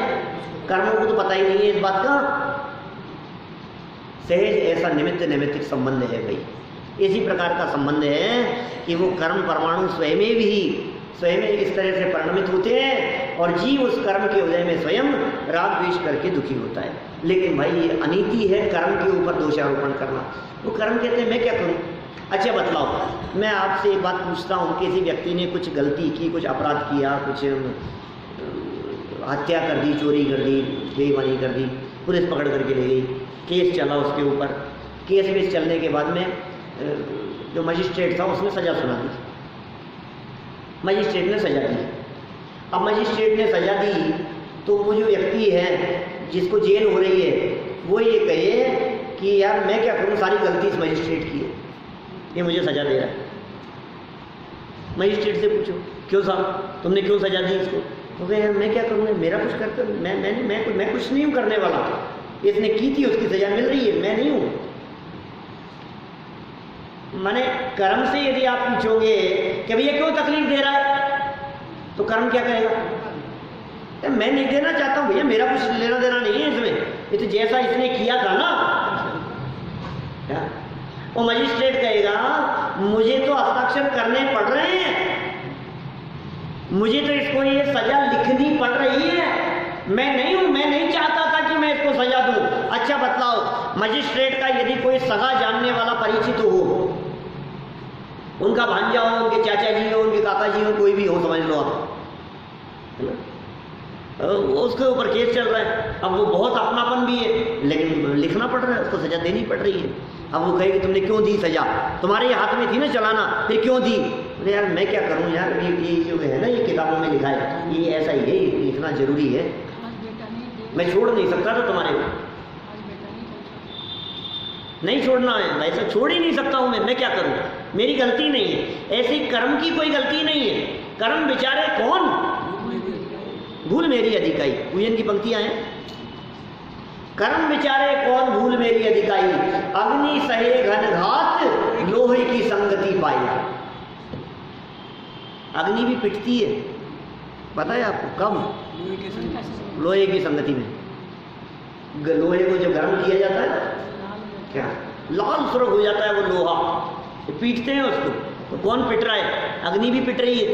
कर्मों को तो पता ही नहीं है इस बात का। सहज ऐसा निमित्त नैमित्तिक संबंध है भाई, इसी प्रकार का संबंध है कि वो कर्म परमाणु स्वयं इस तरह से परिणमित होते हैं और जीव उस कर्म के उदय में स्वयं राग द्वेष करके दुखी होता है। लेकिन भाई ये अनीति है कर्म के ऊपर दोषारोपण करना। वो कर्म कहते हैं मैं क्या करूं? अच्छा बतलाओ, मैं आपसे एक बात पूछता हूं, किसी व्यक्ति ने कुछ गलती की, कुछ अपराध किया, कुछ हत्या कर दी, चोरी कर दी, बेईमानी कर दी, पुलिस पकड़ करके ले गई, केस चला उसके ऊपर, केस चलने के बाद में जो मजिस्ट्रेट था उसने सज़ा सुना दी, मजिस्ट्रेट ने सज़ा दी। अब मजिस्ट्रेट ने सज़ा दी तो वो जो व्यक्ति है जिसको जेल हो रही है वो ये कहे कि यार मैं क्या करूँ, सारी गलती इस मजिस्ट्रेट की है, ये मुझे सज़ा दे रहा है। मजिस्ट्रेट से पूछो क्यों साहब तुमने क्यों सज़ा दी इसको? तो यार मैं क्या करूँ, मेरा कुछ करता, मैं कुछ नहीं हूँ करने वाला, इसने की थी उसकी सज़ा मिल रही है, मैं नहीं हूँ। माने कर्म से यदि आप पूछोगे कि भैया क्यों तकलीफ दे रहा है, तो कर्म क्या कहेगा? मैं नहीं देना चाहता हूँ भैया, मेरा कुछ लेना देना नहीं है इसमें, ये तो जैसा इसने किया था ना। क्या वो मजिस्ट्रेट कहेगा मुझे तो हस्ताक्षर करने पड़ रहे हैं, मुझे तो इसको ये सजा लिखनी पड़ रही है, मैं नहीं हूँ, मैं नहीं चाहता था कि कि मैं इसको सजा दूं। अच्छा बतलाओ, मजिस्ट्रेट का यदि कोई सगा जानने वाला परिचित हो, उनका भांजा हो, उनके चाचा जी हो, उनके काका जी हो, कोई भी हो, समझ लो आप, है ना, उसके ऊपर केस चल रहा है। अब वो बहुत अपनापन भी है, लेकिन लिखना पड़ रहा है, उसको सजा देनी पड़ रही है। अब वो कहेगी तुमने क्यों दी सजा, तुम्हारे हाथ में थी ना चलाना, फिर क्यों दी? अरे यार मैं क्या करूं यार, ये जो है ना, ये किताबों में लिखा है, ये ऐसा ही है, ये लिखना जरूरी है, मैं छोड़ नहीं सकता था तुम्हारे को, नहीं छोड़ना है, मैं ऐसा छोड़ ही नहीं सकता हूं, मैं क्या करूं, मेरी गलती नहीं है। ऐसी कर्म की कोई गलती नहीं है, कर्म बेचारे कौन, भूल मेरी अधिकाई, पूजन की पंक्तियां हैं, कर्म बेचारे कौन भूल मेरी अधिकाई, अग्नि सहे घन घात लोहे की संगति पाई। अग्नि भी पिटती है, पता है आपको, कब? लोहे की संगति में। लोहे को जो गर्म किया जाता है, क्या लाल सुर्ख हो जाता है वो लोहा, तो पीटते हैं उसको, तो कौन पिट रहा है? अग्नि भी पिट रही है।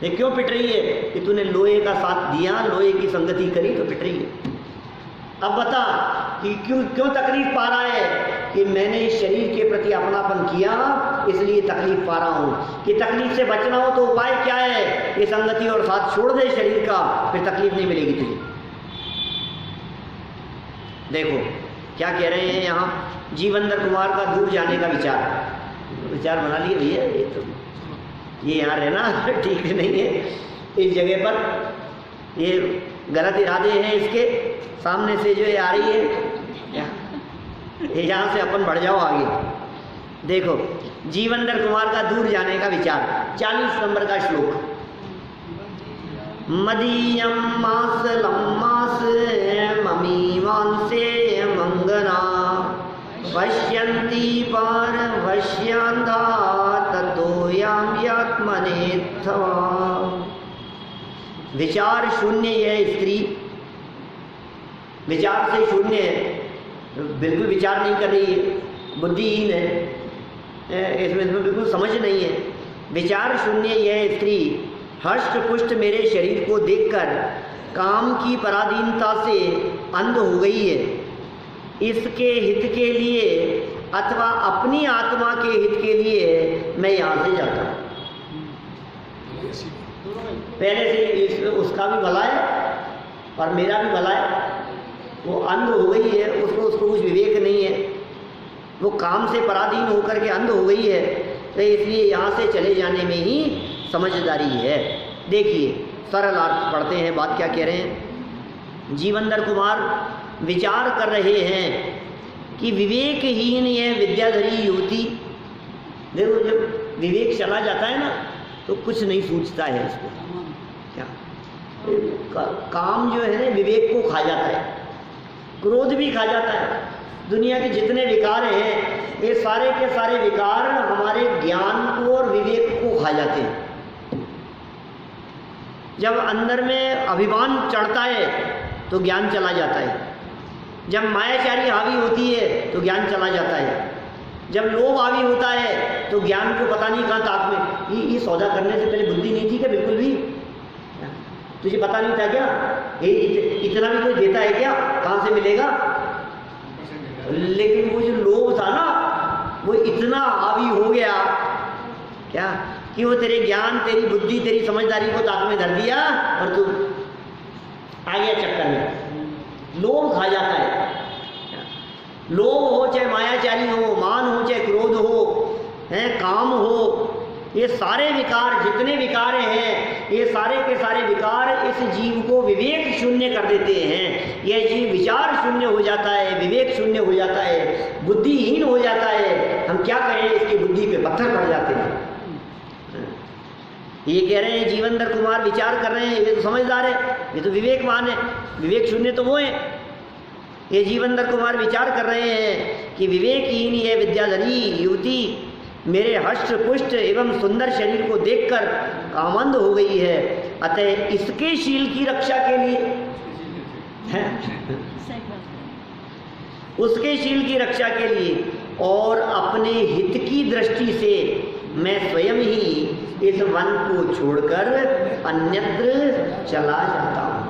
ये क्यों पिट रही है? कि तूने लोहे का साथ दिया, लोहे की संगति करी तो पिट रही है। अब बता कि क्यों तकलीफ पा रहा है? कि मैंने इस शरीर के प्रति अपनापन किया, इसलिए तकलीफ पा रहा हूं। कि तकलीफ से बचना हो तो उपाय क्या है? ये संगति और साथ छोड़ दे शरीर का, फिर तकलीफ नहीं मिलेगी तुझे। देखो क्या कह रहे हैं यहाँ, जीवंदर कुमार का दूर जाने का विचार बना लिए भैया, ये यहाँ रहना ठीक नहीं है, इस जगह पर ये गलत इरादे हैं इसके, सामने से जो ये आ रही है, यहाँ से अपन बढ़ जाओ आगे। देखो जीवंदर कुमार का दूर जाने का विचार, 40 नंबर का श्लोक, मदीयम मासलम मास ममीमांसे मंगना पश्यन्ति पार पश्यन्ता ततो याम्यात्मनेत्थवा। विचार शून्य यह स्त्री, विचार से शून्य है, बिल्कुल विचार नहीं कर रही है, बुद्धिहीन है, इसमें बिल्कुल समझ नहीं है। विचार शून्य यह स्त्री हष्ट पुष्ट मेरे शरीर को देखकर काम की पराधीनता से अंध हो गई है। इसके हित के लिए अथवा अपनी आत्मा के हित के लिए मैं यहाँ से जाता हूँ। पहले से उसका भी भला है और मेरा भी भला है। वो अंध हो गई है, उसको कुछ विवेक नहीं है, वो काम से पराधीन होकर के अंध हो गई है, तो इसलिए यहाँ से चले जाने में ही समझदारी है। देखिए सरल अर्थ पढ़ते हैं, बात क्या कह रहे हैं। जीवंदर कुमार विचार कर रहे हैं कि विवेकहीन यह विद्याधरी युवती, देखो जब विवेक चला जाता है ना तो कुछ नहीं सूझता है इसको, क्या काम जो है ना विवेक को खा जाता है, क्रोध भी खा जाता है। दुनिया के जितने विकार हैं ये सारे के सारे विकार हमारे ज्ञान को और विवेक को खा जाते हैं। जब अंदर में अभिमान चढ़ता है तो ज्ञान चला जाता है, जब मायाचारी हावी होती है तो ज्ञान चला जाता है, जब लोभ हावी होता है तो ज्ञान को पता नहीं कहाँ ताक में। ये सौदा करने से पहले बुद्धि नहीं थी क्या? बिल्कुल भी तुझे पता नहीं था क्या? ये इतना भी कोई देता है क्या? कहाँ से मिलेगा? लेकिन वो जो लोभ था ना वो इतना हावी हो गया क्या कि वो तेरे ज्ञान, तेरी बुद्धि, तेरी समझदारी को ताक में धर दिया और तू आ गया चक्कर में। लोभ खा जाता है। लोभ हो चाहे मायाचारी हो, मान हो चाहे क्रोध हो, काम हो, ये सारे विकार जितने विकार हैं ये सारे के सारे विकार इस जीव को विवेक शून्य कर देते हैं। यह जीव विचार शून्य हो जाता है, विवेक शून्य हो जाता है, बुद्धिहीन हो जाता है। हम क्या कहें, इसकी बुद्धि पे पत्थर पड़ जाते हैं। ये कह रहे हैं जीवंदर कुमार विचार कर रहे हैं, ये तो समझदार है, ये तो विवेकवान है, विवेक शून्य तो वो है। ये जीवंदर कुमार विचार कर रहे हैं कि विवेकहीन ये विद्याधरी युवती मेरे हष्ट पुष्ट एवं सुंदर शरीर को देखकर कामंद हो गई है, अतः इसके शील की रक्षा के लिए उसके शील की रक्षा के लिए और अपने हित की दृष्टि से मैं स्वयं ही इस वन को छोड़कर अन्यत्र चला जाता हूँ।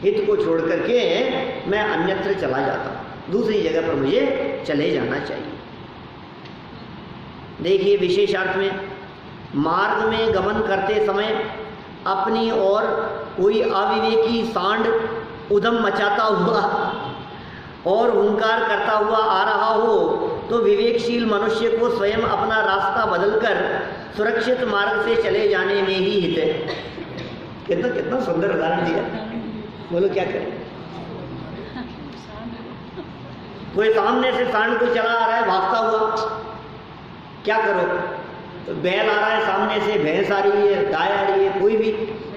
हित को छोड़ करके मैं अन्यत्र चला जाता हूँ, दूसरी जगह पर मुझे चले जाना चाहिए। देखिए विशेषार्थ में मार्ग में गमन करते समय अपनी ओर कोई अविवेकी सांड उद्यम मचाता हुआ और हुंकार करता हुआ आ रहा हो तो विवेकशील मनुष्य को स्वयं अपना रास्ता बदलकर सुरक्षित मार्ग से चले जाने में ही हित है। कितना कितना सुंदर उदाहरण दिया, बोलो क्या करें। कोई सामने से सांड को चला आ रहा है भागता हुआ, क्या करो? तो बैल आ रहा है सामने से, भैंस आ रही है, गाय आ रही है, कोई भी,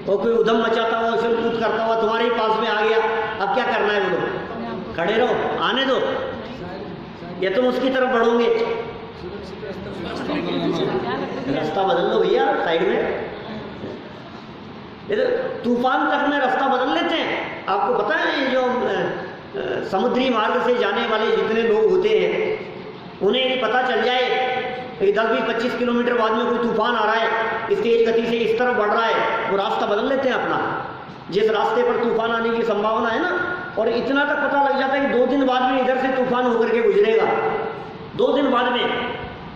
और कोई उधम मचाता हुआ उछल कूद करता हुआ तुम्हारे ही पास में आ गया, अब क्या करना है? बोलो खड़े रहो, आने दो, या तुम उसकी तरफ बढ़ोगे? रास्ता बदल लो भैया साइड में। ये तो तूफान तक में रास्ता बदल लेते हैं। आपको पता है ये जो समुद्री मार्ग से जाने वाले जितने लोग होते हैं उन्हें यदि पता चल जाए कि 10-20-25 किलोमीटर बाद में कोई तूफान आ रहा है, इस तेज गति से इस तरफ बढ़ रहा है, वो रास्ता बदल लेते हैं अपना। जिस रास्ते पर तूफान आने की संभावना है ना, और इतना तक पता लग जाता है कि 2 दिन बाद में इधर से तूफान होकर के गुजरेगा, 2 दिन बाद में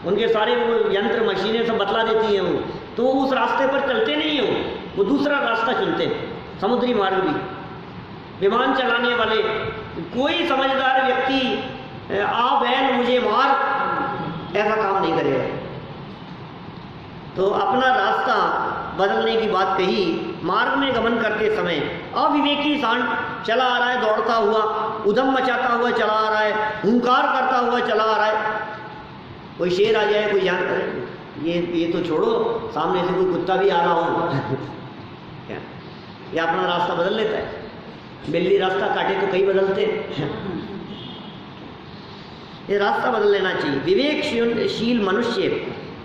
उनके सारे वो यंत्र मशीनें सब बतला देती हैं वो, तो उस रास्ते पर चलते नहीं हैं, वो दूसरा रास्ता चलते हैं। समुद्री मार्ग भी विमान चलाने वाले कोई समझदार व्यक्ति आ बैल मुझे मार ऐसा काम नहीं करेगा। तो अपना रास्ता बदलने की बात कही। मार्ग में गमन करते समय अविवेकी सांड चला आ रहा है दौड़ता हुआ, उधम मचाता हुआ चला आ रहा है, हुंकार करता हुआ चला आ रहा है। कोई शेर आ जाए, कोई जानवर, ये तो छोड़ो, सामने से कोई कुत्ता भी आ रहा हो क्या, ये अपना रास्ता बदल लेता है। बिल्ली रास्ता काटे तो कई बदलते ये रास्ता बदल लेना चाहिए। विवेकशील मनुष्य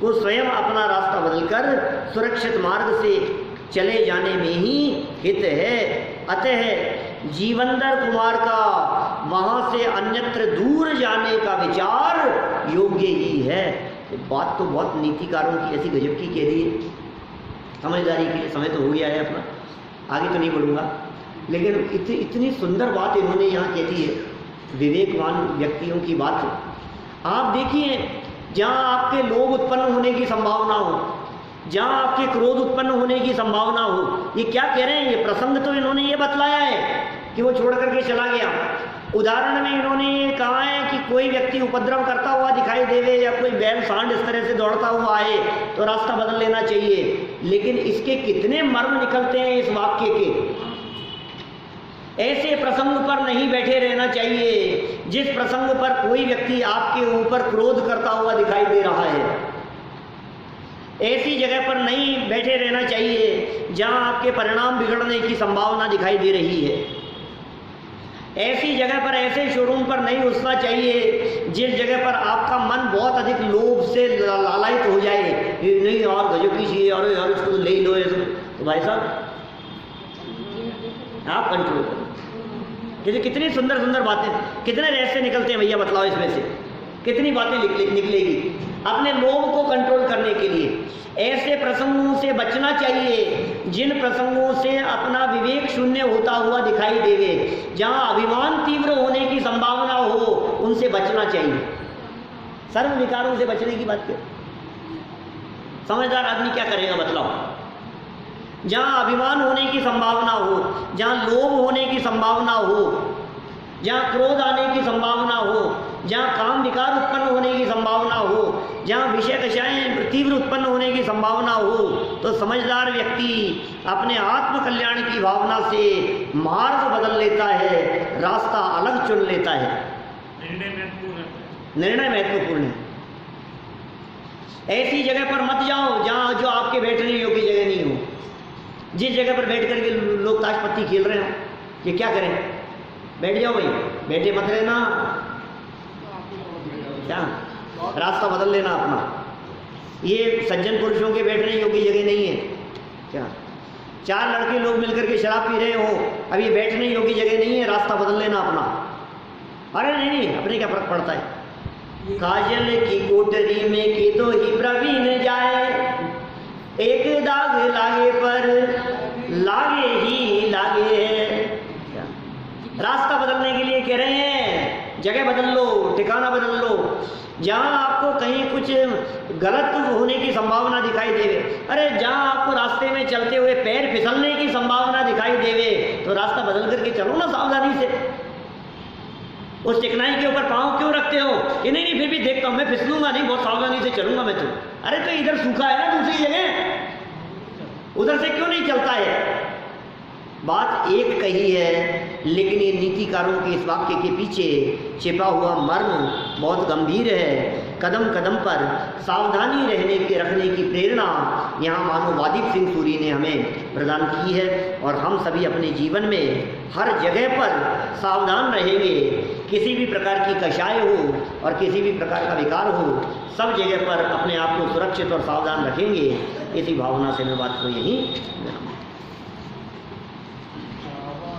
को स्वयं अपना रास्ता बदलकर सुरक्षित मार्ग से चले जाने में ही हित है। अतः जीवंदर कुमार का वहाँ से अन्यत्र दूर जाने का विचार योग्य ही है। बात तो बहुत नीतिकारों की ऐसी गजब की कह दी है। समझदारी के लिए समय तो हो गया है अपना, आगे तो नहीं बढ़ूंगा, लेकिन इतनी सुंदर बात इन्होंने यहाँ कह दी है, विवेकवान व्यक्तियों की बात है। आप देखिए, जहाँ आपके लोभ उत्पन्न होने की संभावना हो, जहाँ आपके क्रोध उत्पन्न होने की संभावना हो, ये क्या कह रहे हैं? ये प्रसंग तो इन्होंने ये बतलाया है कि वो छोड़ करके चला गया। उदाहरण में इन्होंने ये कहा है कि कोई व्यक्ति उपद्रव करता हुआ दिखाई देवे या कोई बैल सांड इस तरह से दौड़ता हुआ आए तो रास्ता बदल लेना चाहिए। लेकिन इसके कितने मर्म निकलते हैं इस वाक्य के। ऐसे प्रसंग पर नहीं बैठे रहना चाहिए जिस प्रसंग पर कोई व्यक्ति आपके ऊपर क्रोध करता हुआ दिखाई दे रहा है। ऐसी जगह पर नहीं बैठे रहना चाहिए जहां आपके परिणाम बिगड़ने की संभावना दिखाई दे रही है। ऐसी जगह पर, ऐसे शोरूम पर नहीं घुसना चाहिए जिस जगह पर आपका मन बहुत अधिक लोभ से लालायित हो जाए, नहीं और गजब की चीज़, अरे यार इसको तो ले ही लो। तो भाई साहब आप कंट्रोल करो। कितनी सुंदर सुंदर बातें, कितने रहस्य निकलते हैं भैया, बतलाओ इसमें से कितनी बातें निकलेगी अपने लोभ को कंट्रोल करने के लिए। ऐसे प्रसंगों से बचना चाहिए जिन प्रसंगों से अपना विवेक शून्य होता हुआ दिखाई देवे, जहां अभिमान तीव्र होने की संभावना हो, उनसे बचना चाहिए। सर्व विकारों से बचने की बात करें, समझदार आदमी क्या करेगा बतलाओ। जहाँ अभिमान होने की संभावना हो, जहाँ लोभ होने की संभावना हो, जहाँ क्रोध आने की संभावना हो, जहाँ काम विकार उत्पन्न होने की संभावना हो, जहाँ विषय दशाएं तीव्र उत्पन्न होने की संभावना हो, तो समझदार व्यक्ति अपने आत्म कल्याण की भावना से मार्ग बदल लेता है, रास्ता अलग चुन लेता है। निर्णय महत्वपूर्ण है। ऐसी जगह पर मत जाओ जहाँ जो आपके बैठने योग्य जगह नहीं हो। जिस जगह पर बैठ करके लोग ताश पत्ती खेल रहे हो, ये क्या करें? बैठ जाओ भाई, बैठे मत रहना। क्या रास्ता बदल लेना अपना। ये सज्जन पुरुषों के बैठने योग्य जगह नहीं है। क्या 4 लड़के लोग मिलकर के शराब पी रहे हो, अब ये बैठने योग्य जगह नहीं है, रास्ता बदल लेना अपना। अरे नहीं, अपने क्या फर्क पड़ता है। काजल की कोठरी में की तो ही प्रवीण जाए, एक दाग लागे पर लागे ही लागे है। रास्ता बदलने के लिए कह रहे हैं, जगह बदल लो, ठिकाना बदल लो। जहाँ आपको कहीं कुछ गलत होने की संभावना दिखाई देवे, अरे जहाँ आपको रास्ते में चलते हुए पैर फिसलने की संभावना दिखाई देवे, तो रास्ता बदल करके चलो ना सावधानी से। उस चिकनाई के ऊपर पाँव क्यों रखते हो कि नहीं नहीं फिर भी देखता हूँ, मैं फिसलूंगा नहीं, बहुत सावधानी से चलूंगा मैं तो। अरे तो इधर सूखा है ना दूसरी जगह, उधर से क्यों नहीं चलता है? बात एक कही है, लेकिन ये नीतिकारों के इस वाक्य के पीछे छिपा हुआ मर्म बहुत गंभीर है। कदम कदम पर सावधानी रखने की प्रेरणा यहाँ मानो वादिक सिंह सूरी ने हमें प्रदान की है, और हम सभी अपने जीवन में हर जगह पर सावधान रहेंगे। किसी भी प्रकार की कषाय हो और किसी भी प्रकार का विकार हो, सब जगह पर अपने आप को सुरक्षित और सावधान रखेंगे। इसी भावना से मैं बात को यहीं